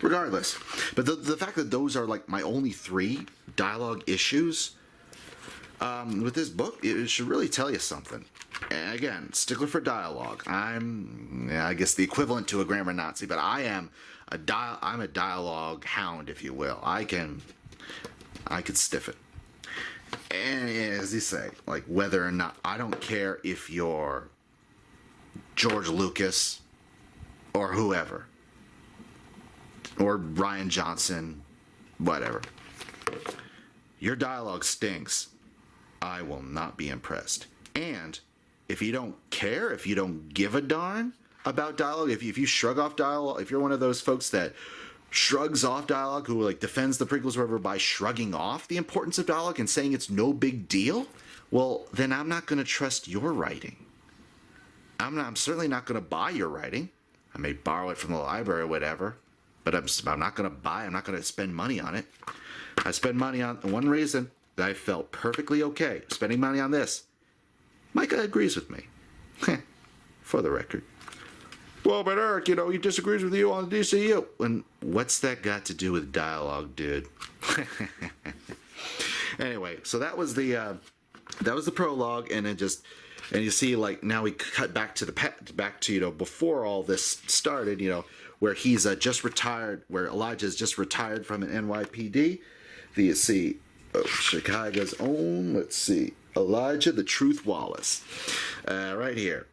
regardless. But the fact that those are like my only 3 dialogue issues with this book, it should really tell you something. And again, stickler for dialogue. I'm, I guess, the equivalent to a grammar Nazi, but I'm a dialogue hound, if you will. I could stiff it. And as you say, like, whether or not, I don't care if you're George Lucas or whoever, or Ryan Johnson, whatever. Your dialogue stinks. I will not be impressed. And if you don't care, if you don't give a darn about dialogue, if you shrug off dialogue, if you're one of those folks that shrugs off dialogue, who like defends the prequels or whatever by shrugging off the importance of dialogue and saying it's no big deal, well, then I'm not going to trust your writing. I'm certainly not going to buy your writing. I may borrow it from the library or whatever, but I'm not going to buy. I'm not going to spend money on it. I spend money on one reason that I felt perfectly okay spending money on this. Micah agrees with me, for the record. Well, but Eric, he disagrees with you on the DCU. And what's that got to do with dialogue, dude? Anyway, so that was the prologue, and you see, like, now we cut back to before all this started, where he's just retired, where Elijah's just retired from an NYPD. You see Chicago's own, let's see, Elijah the Truth Wallace, right here.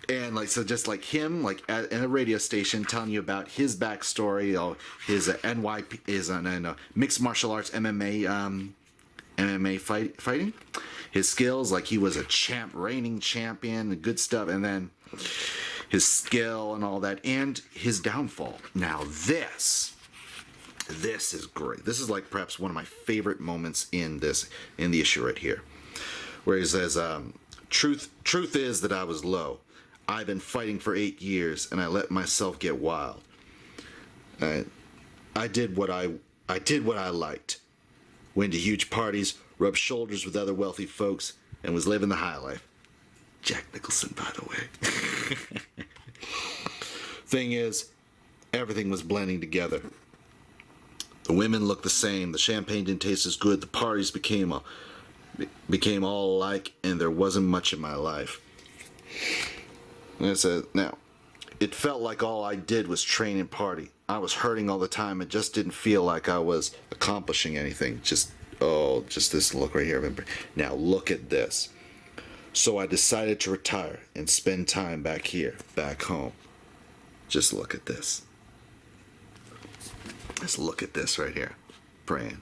And like, so just like him, like in a radio station telling you about his backstory, his NYP, his mixed martial arts MMA fighting, his skills, like he was a reigning champion, and good stuff, and then his skill and all that, and his downfall. Now this is great. This is like perhaps one of my favorite moments in the issue right here, where he says, truth is that I was low. I've been fighting for 8 years, and I let myself get wild. I did what I liked. Went to huge parties, rubbed shoulders with other wealthy folks, and was living the high life. Jack Nicholson, by the way. Thing is, everything was blending together. The women looked the same. The champagne didn't taste as good. The parties became all alike, and there wasn't much in my life. And I said, now, it felt like all I did was train and party. I was hurting all the time. It just didn't feel like I was accomplishing anything. Just this look right here. Now, look at this. So I decided to retire and spend time back here, back home. Just look at this. Just look at this right here. Praying.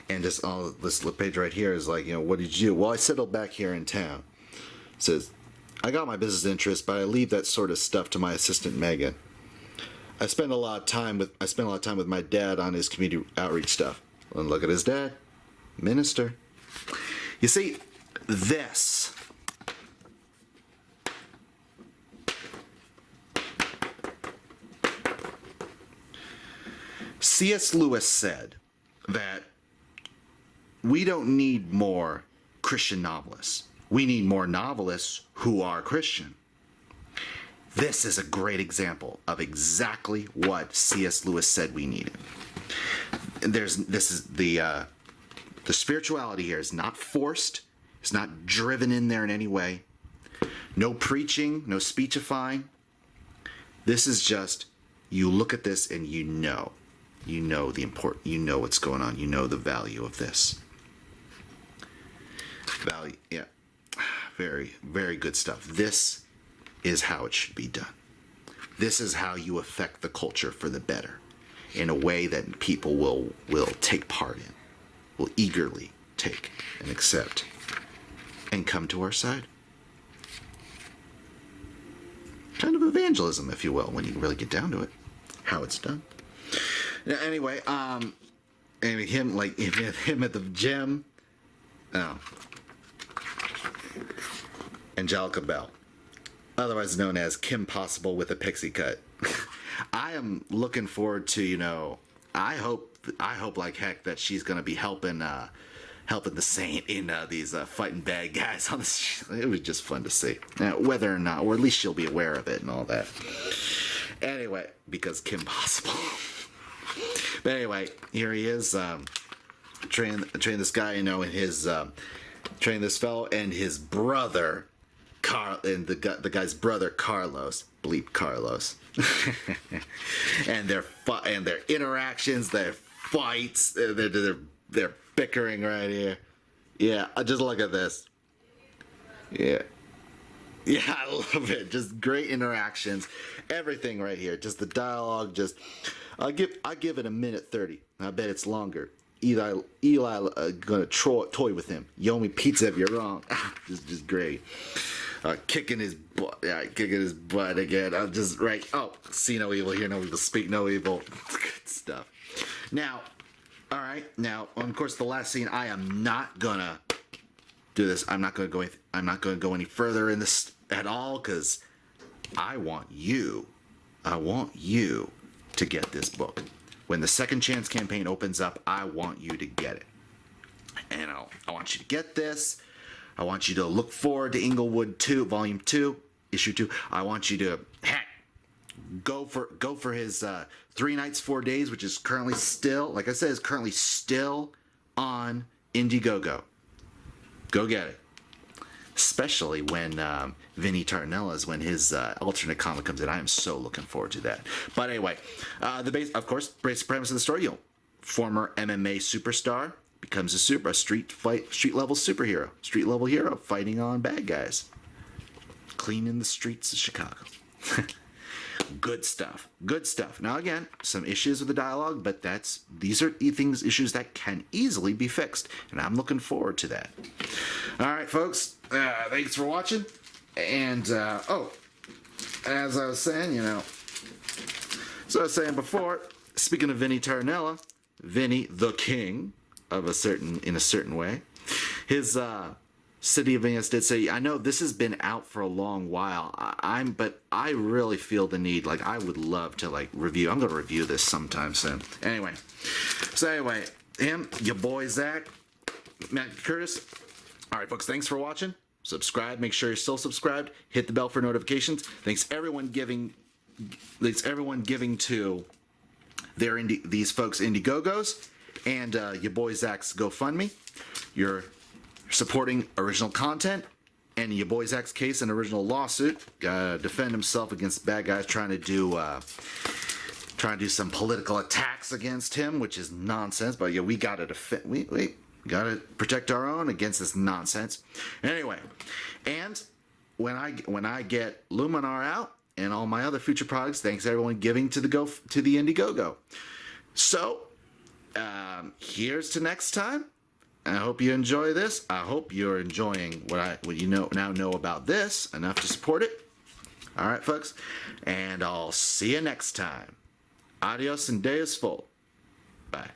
And this page right here is like, what did you do? Well, I settled back here in town. It says, I got my business interests, but I leave that sort of stuff to my assistant Megan. I spent a lot of time with my dad on his community outreach stuff. And look at his dad, minister. You see, this C.S. Lewis said that we don't need more Christian novelists. We need more novelists who are Christian. This is a great example of exactly what C.S. Lewis said we needed. The spirituality here is not forced. It's not driven in there in any way. No preaching, no speechifying. This is just, you look at this and you know what's going on. You know the value of this. Value, yeah. Very, very good stuff. This is how it should be done. This is how you affect the culture for the better, in a way that people will take part in, will eagerly take and accept, and come to our side. Kind of evangelism, if you will, when you really get down to it, how it's done. Now, anyway, him at the gym. Oh. Angelica Bell, otherwise known as Kim Possible with a pixie cut. I am looking forward to, I hope like heck that she's gonna be helping the Saint in these fighting bad guys on the street. It was just fun to see, whether or not, or at least she'll be aware of it and all that. Anyway, because Kim Possible. But anyway, here he is, train this guy, and his train this fellow and his brother. And the guy's brother Carlos, bleep Carlos, and their interactions, their fights, they're bickering right here. Yeah, just look at this. Yeah, I love it. Just great interactions, everything right here. Just the dialogue. Just I give it a minute 30. I bet it's longer. Eli gonna toy with him. You owe me pizza if you're wrong. just great. Kicking his butt again. I'm just right. Oh, see no evil, hear no evil, speak no evil. Good stuff. Now, all right. Now, of course, the last scene. I am not gonna do this. I'm not gonna go any further in this at all, because I want you to get this book. When the Second Chance campaign opens up, I want you to get it. And I want you to get this. I want you to look forward to Englewood 2, Volume 2, Issue 2. I want you to go for his 3 Nights, 4 Days, which is currently still, like I said, is currently still on Indiegogo. Go get it. Especially when Vinny Tartanella's, when his alternate comic comes in. I am so looking forward to that. But anyway, the basic premise of the story, former MMA superstar becomes a street level superhero, street level hero fighting on bad guys, cleaning the streets of Chicago. Good stuff. Good stuff. Now again, some issues with the dialogue, but these are issues that can easily be fixed, and I'm looking forward to that. All right, folks. Thanks for watching. And as I was saying, so I was saying before, speaking of Vinny Tarnella, Vinny the King in a certain way, his City of Venus did say, I know this has been out for a long while. But I really feel the need. Like, I would love to review. I'm gonna review this sometime soon. Anyway, him, your boy Zach, Matt Curtis. All right, folks. Thanks for watching. Subscribe. Make sure you're still subscribed. Hit the bell for notifications. Thanks everyone giving to these folks Indiegogos and your boy Zach's GoFundMe. You're supporting original content, and your boy Zach's case, an original lawsuit, defend himself against bad guys trying to do some political attacks against him, which is nonsense. But yeah, we gotta defend. We gotta protect our own against this nonsense. Anyway, and when I get Luminar out and all my other future products, thanks everyone giving to the Indiegogo. So here's to next time. I hope you enjoy this. I hope you're enjoying what you now know about this enough to support it. All right, folks, and I'll see you next time. Adios and Deus Volt. Bye.